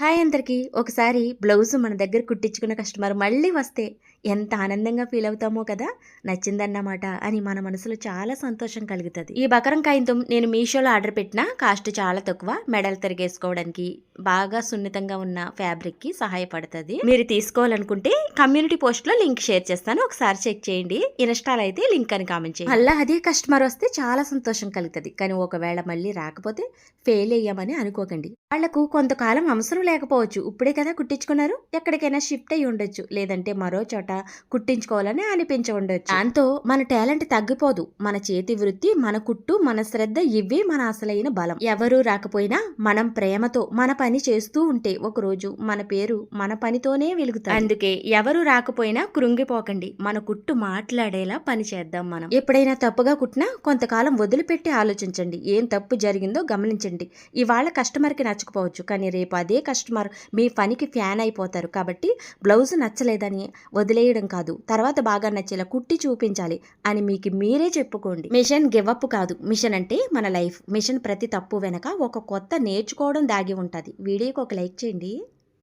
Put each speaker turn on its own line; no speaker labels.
Hi అందరికీ. ఒకసారి blouse మన దగ్గర కుట్టించుకున్న కస్టమర్ మళ్ళీ వస్తే ఎంత ఆనందంగా ఫీల్ అవుతామో కదా! నచ్చిందన్నమాట అని మన మనసులో చాలా సంతోషం కలుగుతది. ఈ బకరం కాయింతం నేను మీషోలో ఆర్డర్ పెట్టిన కాస్ట్ చాలా తక్కువ. మెడలు తిరిగేసుకోవడానికి బాగా సున్నితంగా ఉన్న ఫ్యాబ్రిక్‌కి సహాయపడతది. మీరు తీసుకోవాలనుకుంటే కమ్యూనిటీ పోస్ట్‌లో లింక్ షేర్ చేస్తాను. ఒకసారి చెక్ చేయండి. ఇన్‌స్టాలో అయితే లింక్ అని కామెంట్ చేయండి. మళ్ళా అదే కస్టమర్ వస్తే చాలా సంతోషం కలుగుతది. కానీ ఒకవేళ మళ్ళీ రాకపోతే ఫెయిల్ అయ్యామని అనుకోకండి. వాళ్లకు కొంతకాలం అవసరం లేకపోవచ్చు. ఇప్పుడే కదా కుట్టించుకున్నారు, ఎక్కడికైనా షిఫ్ట్ అయ్యి ఉండొచ్చు, లేదంటే మరో చోట కుట్టించుకోవాలని అనిపించి ఉండొచ్చు. దాంతో మన టాలెంట్ తగ్గిపోదు. మన చేతి వృత్తి, మన కుట్టు, మన శ్రద్ధ ఇవే మన అసలైన బలం. ఎవరూ రాకపోయినా మనం ప్రేమతో మన పని చేస్తూ ఉంటే ఒకరోజు మన పేరు మన పనితోనే వెలుగుతుంది. అందుకే ఎవరు రాకపోయినా కృంగిపోకండి. మన కుట్టు మాట్లాడేలా పని చేద్దాం. మనం ఎప్పుడైనా తప్పుగా కుట్టినా కొంతకాలం వదిలిపెట్టి ఆలోచించండి. ఏం తప్పు జరిగిందో గమనించండి. ఇవాళ కస్టమర్కి నచ్చకపోవచ్చు, కానీ రేపు అదే కస్టమర్ మీ పనికి ఫ్యాన్ అయిపోతారు. కాబట్టి బ్లౌజ్ నచ్చలేదని వదిలేయడం కాదు, తర్వాత బాగా నచ్చేలా కుట్టి చూపించాలి అని మీకు మీరే చెప్పుకోండి. మిషన్ గివప్ కాదు. మిషన్ అంటే మన లైఫ్. మిషన్ ప్రతి తప్పు వెనక ఒక కొత్త నేర్చుకోవడం దాగి ఉంటుంది. వీడియోకి ఒక లైక్ చేయండి.